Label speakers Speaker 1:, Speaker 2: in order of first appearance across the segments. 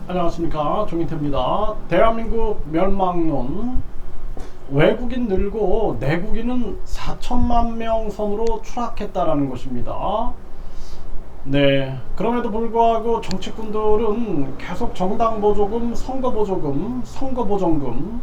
Speaker 1: 안녕하십니까, 종인태입니다. 대한민국 멸망론. 외국인 늘고 내국인은 4천만 명 선으로 추락했다라는 것입니다. 네, 그럼에도 불구하고 정치꾼들은 계속 정당 보조금, 선거 보조금, 선거 보전금,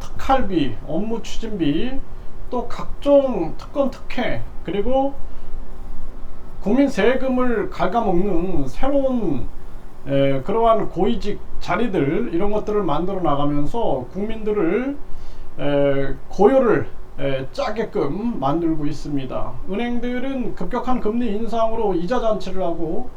Speaker 1: 특할비, 업무 추진비, 또 각종 특권 특혜, 그리고 국민 세금을 갉아먹는 새로운 그러한 고위직 자리들, 이런 것들을 만들어 나가면서 국민들을 고요를 짜게끔 만들고 있습니다. 은행들은 급격한 금리 인상으로 이자 잔치를 하고,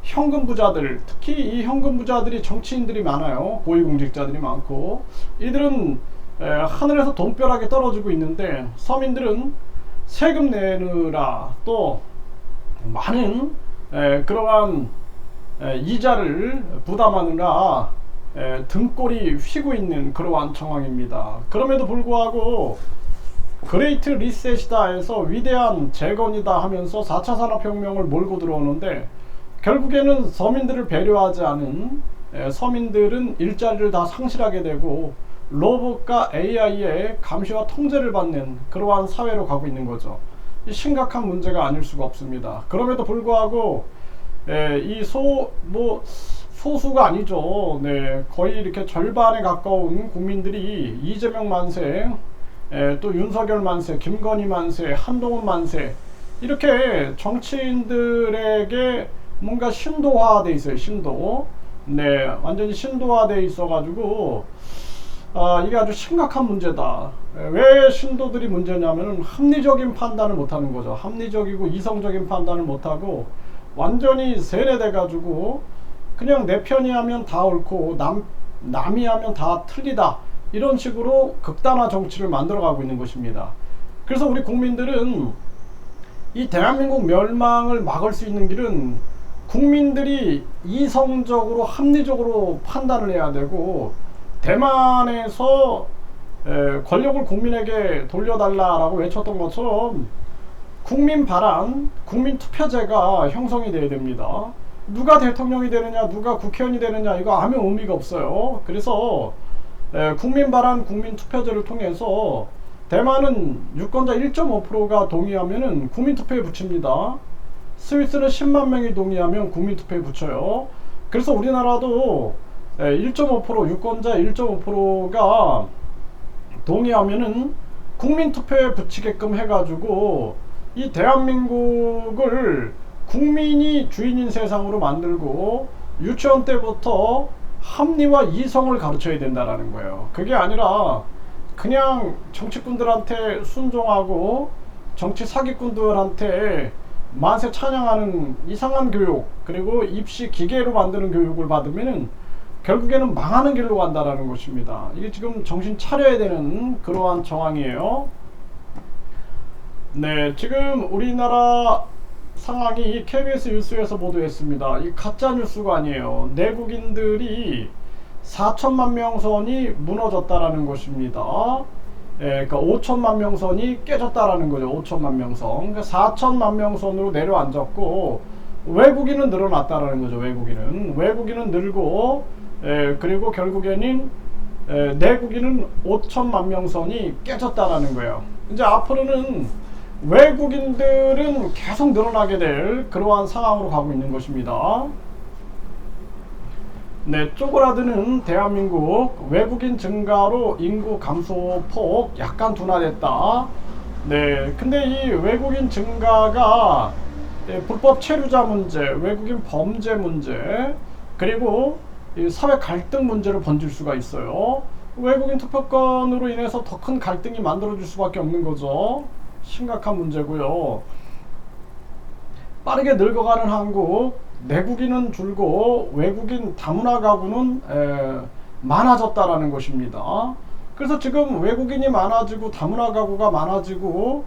Speaker 1: 현금 부자들, 특히 이 현금 부자들이 정치인들이 많아요. 고위공직자들이 많고, 이들은 하늘에서 돈벼락이 떨어지고 있는데, 서민들은 세금 내느라 또 많은 그러한 이자를 부담하느라 등골이 휘고 있는 그러한 상황입니다. 그럼에도 불구하고 그레이트 리셋이다 해서 위대한 재건이다 하면서 4차 산업혁명을 몰고 들어오는데, 결국에는 서민들을 배려하지 않은 서민들은 일자리를 다 상실하게 되고 로봇과 AI의 감시와 통제를 받는 그러한 사회로 가고 있는 거죠. 심각한 문제가 아닐 수가 없습니다. 그럼에도 불구하고 이 소수가 아니죠. 네, 거의 이렇게 절반에 가까운 국민들이 이재명 만세, 또 윤석열 만세, 김건희 만세, 한동훈 만세, 이렇게 정치인들에게 뭔가 신도화돼 있어요. 신도. 네, 완전히 신도화돼 있어가지고 이게 아주 심각한 문제다. 왜 신도들이 문제냐면은 합리적인 판단을 못하는 거죠. 합리적이고 이성적인 판단을 못하고 완전히 세뇌돼 가지고 그냥 내 편이 하면 다 옳고 남이 하면 다 틀리다, 이런 식으로 극단화 정치를 만들어가고 있는 것입니다. 그래서 우리 국민들은 이 대한민국 멸망을 막을 수 있는 길은 국민들이 이성적으로 합리적으로 판단을 해야 되고, 대만에서 권력을 국민에게 돌려달라라고 외쳤던 것처럼 국민 발안, 국민 투표제가 형성이 돼야 됩니다. 누가 대통령이 되느냐, 누가 국회의원이 되느냐, 이거 아무 의미가 없어요. 그래서 국민 발안, 국민 투표제를 통해서 대만은 유권자 1.5%가 동의하면은 국민 투표에 붙입니다. 스위스는 10만 명이 동의하면 국민 투표에 붙여요. 그래서 우리나라도 1.5% 유권자 1.5%가 동의하면은 국민투표에 붙이게끔 해가지고 이 대한민국을 국민이 주인인 세상으로 만들고, 유치원 때부터 합리와 이성을 가르쳐야 된다라는 거예요. 그게 아니라 그냥 정치꾼들한테 순종하고 정치 사기꾼들한테 만세 찬양하는 이상한 교육, 그리고 입시 기계로 만드는 교육을 받으면은 결국에는 망하는 길로 간다라는 것입니다. 이게 지금 정신 차려야 되는 그러한 정황이에요. 네, 지금 우리나라 상황이 KBS 뉴스에서 보도했습니다. 이 가짜 뉴스가 아니에요. 내국인들이 4천만 명 선이 무너졌다라는 것입니다. 그러니까 5천만 명 선이 깨졌다라는 거죠. 5천만 명 선. 그러니까 4천만 명 선으로 내려앉았고, 외국인은 늘어났다라는 거죠. 외국인은 늘고, 그리고 결국에는 내국인은 5천만 명 선이 깨졌다라는 거예요. 이제 앞으로는 외국인들은 계속 늘어나게 될 그러한 상황으로 가고 있는 것입니다. 네, 쪼그라드는 대한민국, 외국인 증가로 인구 감소폭 약간 둔화됐다. 네, 근데 이 외국인 증가가 불법 체류자 문제, 외국인 범죄 문제, 그리고 이 사회 갈등 문제로 번질 수가 있어요. 외국인 투표권으로 인해서 더 큰 갈등이 만들어질 수밖에 없는 거죠. 심각한 문제고요. 빠르게 늙어가는 한국, 내국인은 줄고 외국인 다문화 가구는 많아졌다라는 것입니다. 그래서 지금 외국인이 많아지고 다문화 가구가 많아지고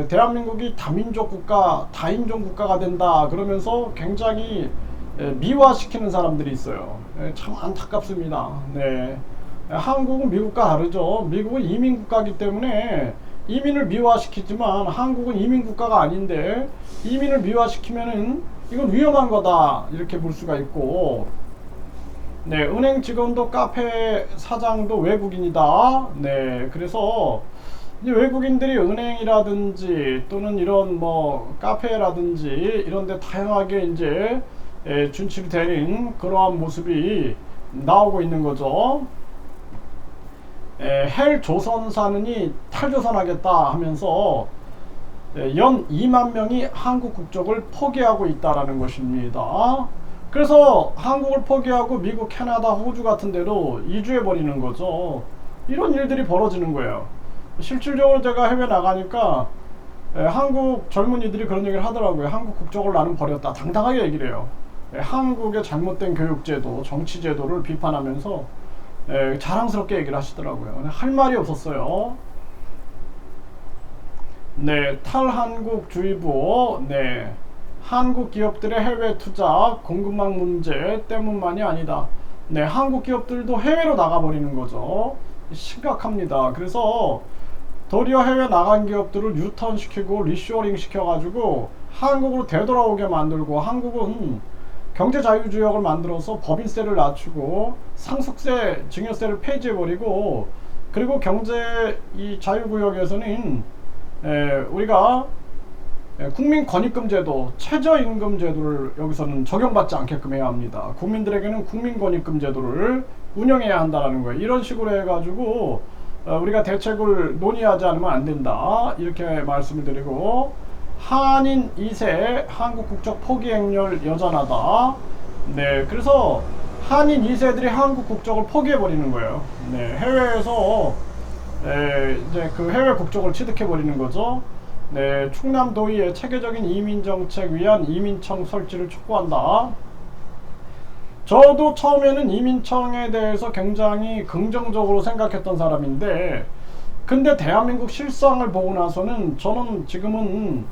Speaker 1: 대한민국이 다민족 국가, 다인종 국가가 된다 그러면서 굉장히 미화시키는 사람들이 있어요. 참 안타깝습니다. 네. 한국은 미국과 다르죠. 미국은 이민국가이기 때문에 이민을 미화시키지만 한국은 이민국가가 아닌데, 이민을 미화시키면은 이건 위험한 거다 이렇게 볼 수가 있고, 네, 은행 직원도 카페 사장도 외국인이다. 네, 그래서 이제 외국인들이 은행이라든지 또는 이런 뭐 카페라든지 이런 데 다양하게 이제 준치되는 그러한 모습이 나오고 있는 거죠. 헬 조선사는이 탈조선하겠다 하면서 연 2만 명이 한국 국적을 포기하고 있다라는 것입니다. 그래서 한국을 포기하고 미국, 캐나다, 호주 같은 데로 이주해 버리는 거죠. 이런 일들이 벌어지는 거예요. 실질적으로 제가 해외 나가니까 한국 젊은이들이 그런 얘기를 하더라고요. 한국 국적을 나는 버렸다. 당당하게 얘기를 해요. 한국의 잘못된 교육제도, 정치제도를 비판하면서 자랑스럽게 얘기를 하시더라고요. 할 말이 없었어요. 네, 탈한국주의보, 네, 한국 기업들의 해외 투자 공급망 문제 때문만이 아니다. 네, 한국 기업들도 해외로 나가버리는 거죠. 심각합니다. 그래서 도리어 해외 나간 기업들을 유턴 시키고 리쇼링 시켜가지고 한국으로 되돌아오게 만들고, 한국은 경제자유주역을 만들어서 법인세를 낮추고 상속세, 증여세를 폐지해버리고, 그리고 경제 이 자유구역에서는 우리가 국민권익금제도, 최저임금제도를 여기서는 적용받지 않게끔 해야 합니다. 국민들에게는 국민권익금제도를 운영해야 한다는 거예요. 이런 식으로 해가지고 우리가 대책을 논의하지 않으면 안 된다, 이렇게 말씀을 드리고, 한인 2세 한국 국적 포기 행렬 여전하다. 네, 그래서 한인 2세들이 한국 국적을 포기해 버리는 거예요. 네, 해외에서 이제 그 해외 국적을 취득해 버리는 거죠. 네, 충남도의회 체계적인 이민정책 위한 이민청 설치를 촉구한다. 저도 처음에는 이민청에 대해서 굉장히 긍정적으로 생각했던 사람인데, 근데 대한민국 실상을 보고 나서는 저는 지금은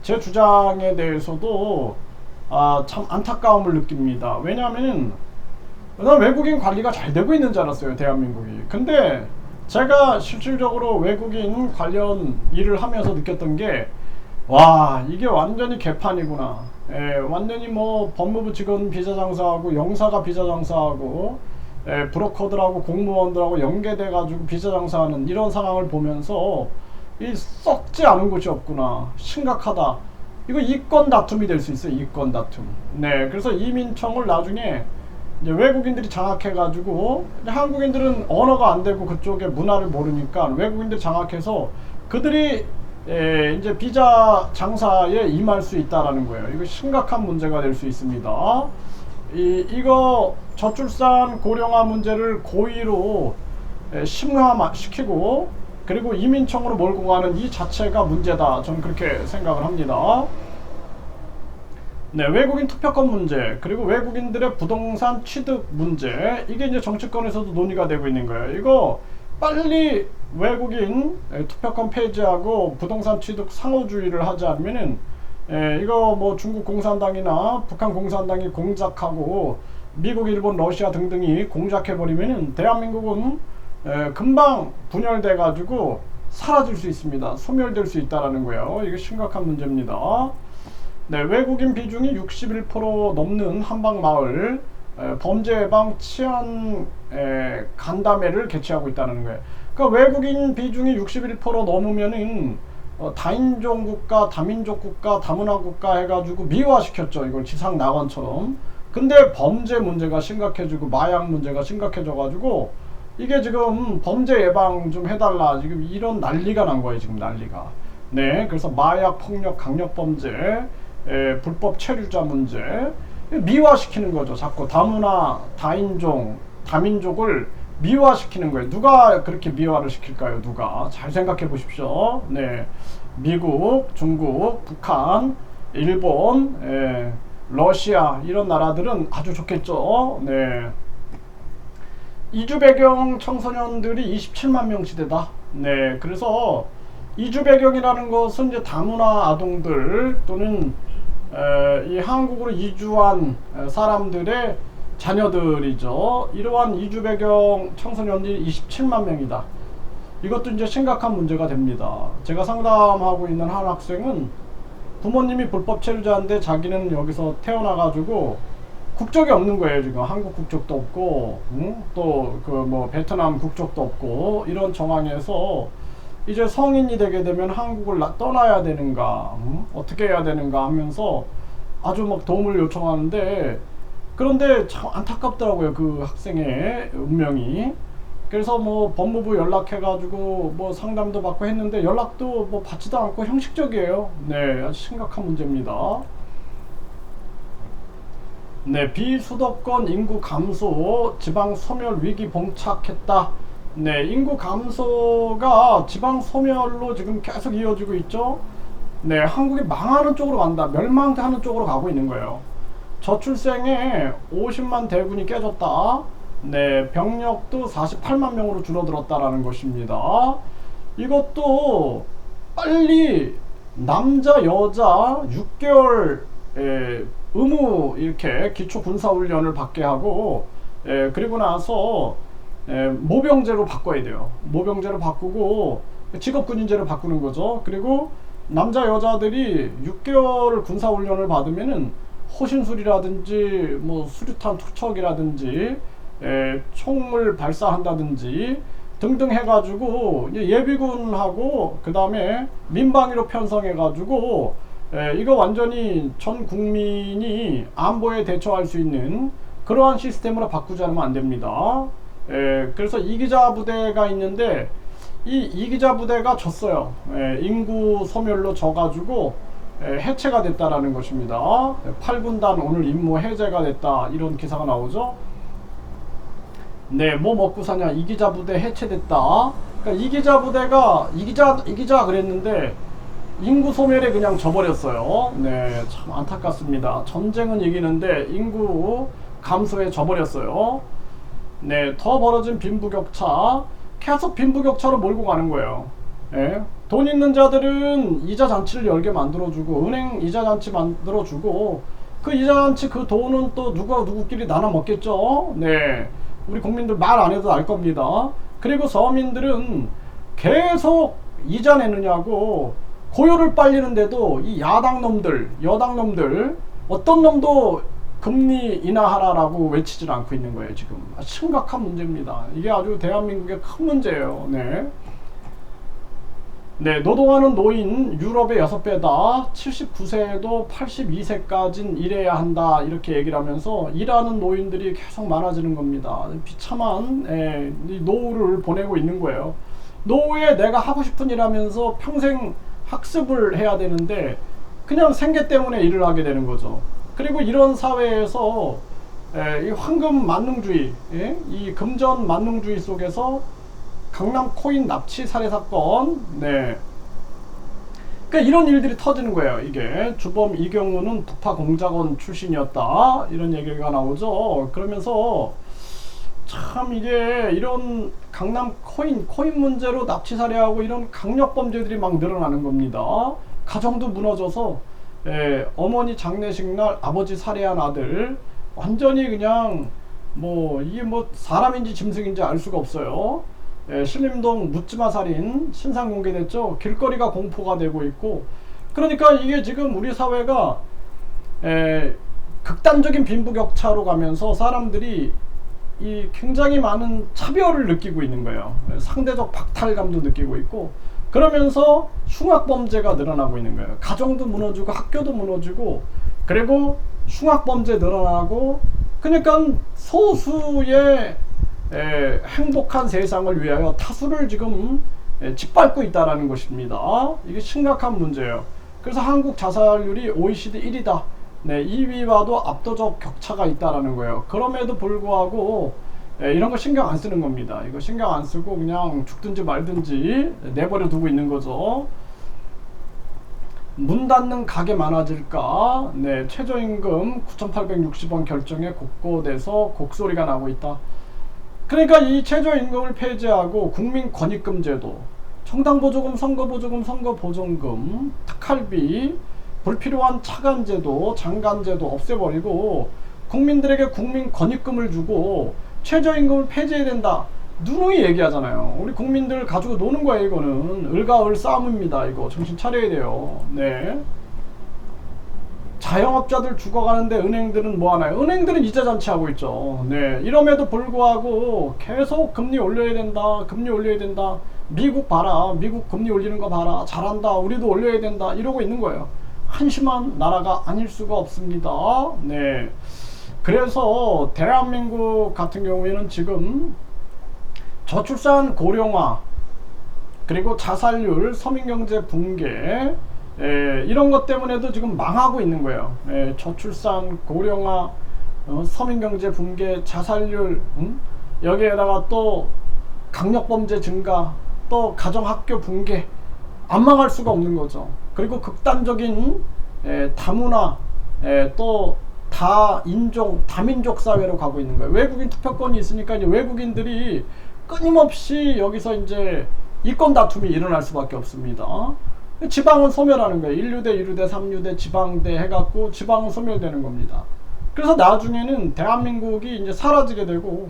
Speaker 1: 제 주장에 대해서도 참 안타까움을 느낍니다. 왜냐하면 난 외국인 관리가 잘 되고 있는 줄 알았어요, 대한민국이. 근데 제가 실질적으로 외국인 관련 일을 하면서 느꼈던 게, 와, 이게 완전히 개판이구나. 완전히 뭐 법무부 직원 비자 장사하고 영사가 비자 장사하고 브로커들하고 공무원들하고 연계돼 가지고 비자 장사하는 이런 상황을 보면서 이 썩지 않은 곳이 없구나, 심각하다. 이거 이권 다툼이 될 수 있어요, 이권 다툼. 네, 그래서 이민청을 나중에 이제 외국인들이 장악해가지고, 한국인들은 언어가 안 되고 그쪽의 문화를 모르니까 외국인들이 장악해서 그들이 이제 비자 장사에 임할 수 있다라는 거예요. 이거 심각한 문제가 될 수 있습니다. 이거 저출산 고령화 문제를 고의로 심화시키고, 그리고 이민청으로 몰고 가는 이 자체가 문제다, 저는 그렇게 생각을 합니다. 네, 외국인 투표권 문제, 그리고 외국인들의 부동산 취득 문제, 이게 이제 정치권에서도 논의가 되고 있는 거예요. 이거 빨리 외국인 투표권 폐지하고 부동산 취득 상호주의를 하지 않으면은 이거 뭐 중국 공산당이나 북한 공산당이 공작하고 미국, 일본, 러시아 등등이 공작해버리면은 대한민국은 금방 분열돼 가지고 사라질 수 있습니다. 소멸될 수 있다라는 거예요. 이게 심각한 문제입니다. 네, 외국인 비중이 61% 넘는 한방마을 범죄 예방 치안 간담회를 개최하고 있다는 거예요. 그러니까 외국인 비중이 61% 넘으면은 다인종 국가, 다민족 국가, 다문화 국가 해가지고 미화시켰죠. 이걸 지상 낙원처럼. 근데 범죄 문제가 심각해지고 마약 문제가 심각해져가지고 이게 지금 범죄 예방 좀 해달라, 지금 이런 난리가 난 거예요, 지금 난리가. 네, 그래서 마약, 폭력, 강력범죄, 불법 체류자 문제 미화시키는 거죠. 자꾸 다문화, 다인종, 다민족을 미화시키는 거예요. 누가 그렇게 미화를 시킬까요? 누가? 잘 생각해 보십시오. 네, 미국, 중국, 북한, 일본, 러시아, 이런 나라들은 아주 좋겠죠. 네, 이주 배경 청소년들이 27만 명 시대다. 네, 그래서 이주 배경이라는 것은 이제 다문화 아동들 또는 이 한국으로 이주한 사람들의 자녀들이죠. 이러한 이주 배경 청소년들이 27만 명이다. 이것도 이제 심각한 문제가 됩니다. 제가 상담하고 있는 한 학생은 부모님이 불법 체류자인데 자기는 여기서 태어나가지고 국적이 없는 거예요. 지금 한국 국적도 없고, 또 그 뭐 베트남 국적도 없고, 이런 정황에서 이제 성인이 되게 되면 한국을 떠나야 되는가, 어떻게 해야 되는가 하면서 아주 막 도움을 요청하는데, 그런데 참 안타깝더라고요. 그 학생의 운명이. 그래서 뭐 법무부 연락해가지고 뭐 상담도 받고 했는데 연락도 뭐 받지도 않고 형식적이에요. 네, 아주 심각한 문제입니다. 네, 비수도권 인구 감소, 지방 소멸 위기 봉착했다. 네, 인구 감소가 지방 소멸로 지금 계속 이어지고 있죠. 네, 한국이 망하는 쪽으로 간다, 멸망하는 쪽으로 가고 있는 거예요. 저출생에 50만 대군이 깨졌다. 네, 병력도 48만 명으로 줄어들었다라는 것입니다. 이것도 빨리 남자 여자 6개월 의무 이렇게 기초 군사 훈련을 받게 하고, 그리고 나서 모병제로 바꿔야 돼요. 모병제로 바꾸고 직업군인제로 바꾸는 거죠. 그리고 남자 여자들이 6개월 군사 훈련을 받으면은 호신술이라든지 뭐 수류탄 투척이라든지 총을 발사한다든지 등등 해가지고 예비군하고 그 다음에 민방위로 편성해가지고 이거 완전히 전 국민이 안보에 대처할 수 있는 그러한 시스템으로 바꾸지 않으면 안 됩니다. 그래서 이기자 부대가 있는데 이 이기자 부대가 졌어요. 인구 소멸로 져가지고 해체가 됐다라는 것입니다. 8군단 오늘 임무 해제가 됐다, 이런 기사가 나오죠. 네, 뭐 먹고 사냐, 이기자 부대 해체됐다. 그러니까 이기자 부대가 이기자 그랬는데 인구 소멸에 그냥 져버렸어요. 네, 참 안타깝습니다. 전쟁은 이기는데 인구 감소에 져버렸어요. 네, 더 벌어진 빈부격차, 계속 빈부격차로 몰고 가는 거예요. 예? 돈 있는 자들은 이자 잔치를 열게 만들어주고, 은행 이자 잔치 만들어주고, 그 이자 잔치 그 돈은 또 누구끼리 나눠 먹겠죠. 네, 우리 국민들 말 안 해도 알 겁니다. 그리고 서민들은 계속 이자 내느냐고 고요를 빨리는데도 이 야당 놈들, 여당 놈들, 어떤 놈도 금리 인하하라라고 외치질 않고 있는 거예요. 지금 심각한 문제입니다. 이게 아주 대한민국의 큰 문제예요. 네. 네, 노동하는 노인 유럽의 6배다. 79세에도 82세까지는 일해야 한다, 이렇게 얘기를 하면서 일하는 노인들이 계속 많아지는 겁니다. 비참한 노후를 보내고 있는 거예요. 노후에 내가 하고 싶은 일 하면서 평생 학습을 해야 되는데 그냥 생계 때문에 일을 하게 되는 거죠. 그리고 이런 사회에서 이 황금 만능주의, 이 금전 만능주의 속에서 강남 코인 납치 살해 사건, 네, 그러니까 이런 일들이 터지는 거예요. 이게 주범 이경우는 부파 공작원 출신이었다, 이런 얘기가 나오죠. 그러면서 참 이게 이런 강남 코인 문제로 납치 살해하고 이런 강력 범죄들이 막 늘어나는 겁니다. 가정도 무너져서 어머니 장례식 날 아버지 살해한 아들 완전히 그냥 뭐 이게 뭐 사람인지 짐승인지 알 수가 없어요. 신림동 묻지마 살인 신상 공개됐죠. 길거리가 공포가 되고 있고, 그러니까 이게 지금 우리 사회가 극단적인 빈부격차로 가면서 사람들이 이 굉장히 많은 차별을 느끼고 있는 거예요. 상대적 박탈감도 느끼고 있고, 그러면서 흉악범죄가 늘어나고 있는 거예요. 가정도 무너지고 학교도 무너지고, 그리고 흉악범죄 늘어나고, 그러니까 소수의 행복한 세상을 위하여 다수를 지금 짓밟고 있다는 것입니다. 이게 심각한 문제예요. 그래서 한국 자살률이 OECD 1위다. 네, 2위와도 압도적 격차가 있다라는 거예요. 그럼에도 불구하고 이런 거 신경 안 쓰는 겁니다. 이거 신경 안 쓰고 그냥 죽든지 말든지 내버려 두고 있는 거죠. 문 닫는 가게 많아질까? 네, 최저임금 9,860원 결정에 곳곳에서 곡소리가 나고 있다. 그러니까 이 최저임금을 폐지하고 국민권익금 제도, 정당보조금, 선거보조금, 선거보전금, 특할비, 불필요한 차관제도, 장관제도 없애버리고 국민들에게 국민권익금을 주고 최저임금을 폐지해야 된다, 누누이 얘기하잖아요. 우리 국민들 가지고 노는 거예요. 이거는 을과 을 싸움입니다. 이거 정신 차려야 돼요. 네. 자영업자들 죽어가는데 은행들은 뭐 하나요? 은행들은 이자 잔치하고 있죠. 네, 이럼에도 불구하고 계속 금리 올려야 된다, 금리 올려야 된다. 미국 봐라, 미국 금리 올리는 거 봐라, 잘한다, 우리도 올려야 된다, 이러고 있는 거예요. 한심한 나라가 아닐 수가 없습니다. 네, 그래서 대한민국 같은 경우에는 지금 저출산 고령화, 그리고 자살률, 서민경제 붕괴, 이런 것 때문에도 지금 망하고 있는 거예요. 저출산 고령화, 서민경제 붕괴, 자살률, 여기에다가 또 강력범죄 증가, 또 가정학교 붕괴, 안 망할 수가 없는 거죠. 그리고 극단적인 다문화, 또 다인종, 다민족 사회로 가고 있는 거예요. 외국인 투표권이 있으니까 이제 외국인들이 끊임없이 여기서 이제 이권 다툼이 일어날 수밖에 없습니다. 지방은 소멸하는 거예요. 1류대, 2류대, 3류대, 지방대 해갖고 지방은 소멸되는 겁니다. 그래서 나중에는 대한민국이 이제 사라지게 되고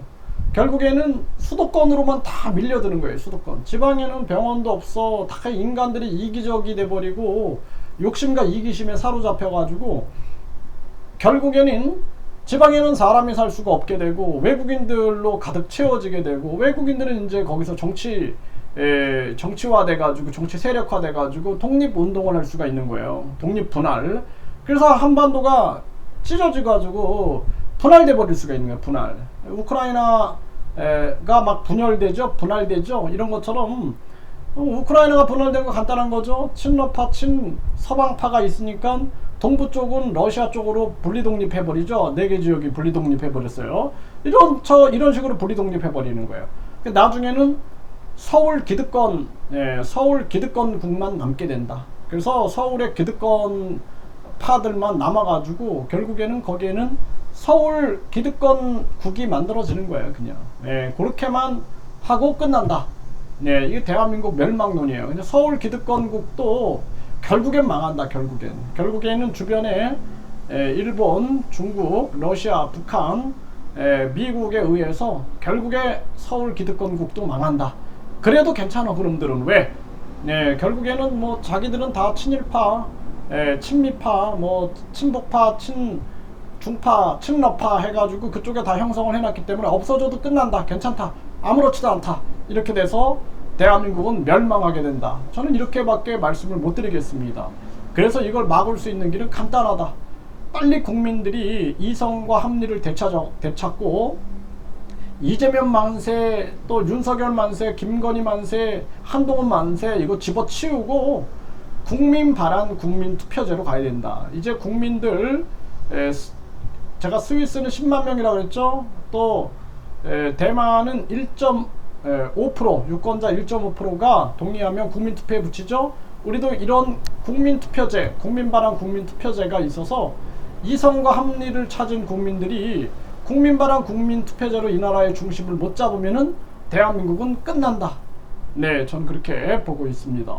Speaker 1: 결국에는 수도권으로만 다 밀려드는 거예요. 수도권. 지방에는 병원도 없어. 다 인간들이 이기적이 돼버리고 욕심과 이기심에 사로잡혀가지고 결국에는 지방에는 사람이 살 수가 없게 되고 외국인들로 가득 채워지게 되고 외국인들은 이제 거기서 정치화돼가지고 정치 세력화돼가지고 독립운동을 할 수가 있는 거예요. 독립분할. 그래서 한반도가 찢어져가지고 분할돼 버릴 수가 있는 거예요. 분할. 우크라이나가 막 분열되죠, 분할되죠. 이런 것처럼 우크라이나가 분할된 거 간단한 거죠. 친러파, 친서방파가 있으니까 동부 쪽은 러시아 쪽으로 분리독립해버리죠. 4개 지역이 분리독립해버렸어요. 이런 식으로 분리독립해버리는 거예요. 나중에는 서울 기득권, 서울 기득권국만 남게 된다. 그래서 서울의 기득권 파들만 남아가지고 결국에는 거기에는 서울 기득권국이 만들어지는 거예요. 그냥 그렇게만 하고 끝난다. 네, 이게 대한민국 멸망론이에요. 근데 서울 기득권국도 결국엔 망한다. 결국에는 주변에 일본, 중국, 러시아, 북한, 미국에 의해서 결국에 서울 기득권국도 망한다. 그래도 괜찮아. 그놈들은 왜? 네, 결국에는 뭐 자기들은 다 친일파, 친미파, 뭐 친북파, 중파, 친러파 해가지고 그쪽에 다 형성을 해놨기 때문에 없어져도 끝난다. 괜찮다. 아무렇지도 않다. 이렇게 돼서 대한민국은 멸망하게 된다. 저는 이렇게밖에 말씀을 못 드리겠습니다. 그래서 이걸 막을 수 있는 길은 간단하다. 빨리 국민들이 이성과 합리를 되찾고 이재명 만세, 또 윤석열 만세, 김건희 만세, 한동훈 만세 이거 집어치우고 국민 발안, 국민 투표제로 가야 된다. 이제 국민들, 제가 스위스는 10만 명이라고 했죠. 또 대만은 1.5%, 유권자 1.5%가 동의하면 국민투표에 붙이죠. 우리도 이런 국민투표제, 국민발안 국민투표제가 있어서 이성과 합리를 찾은 국민들이 국민발안 국민투표제로 이 나라의 중심을 못 잡으면은 대한민국은 끝난다. 네, 저는 그렇게 보고 있습니다.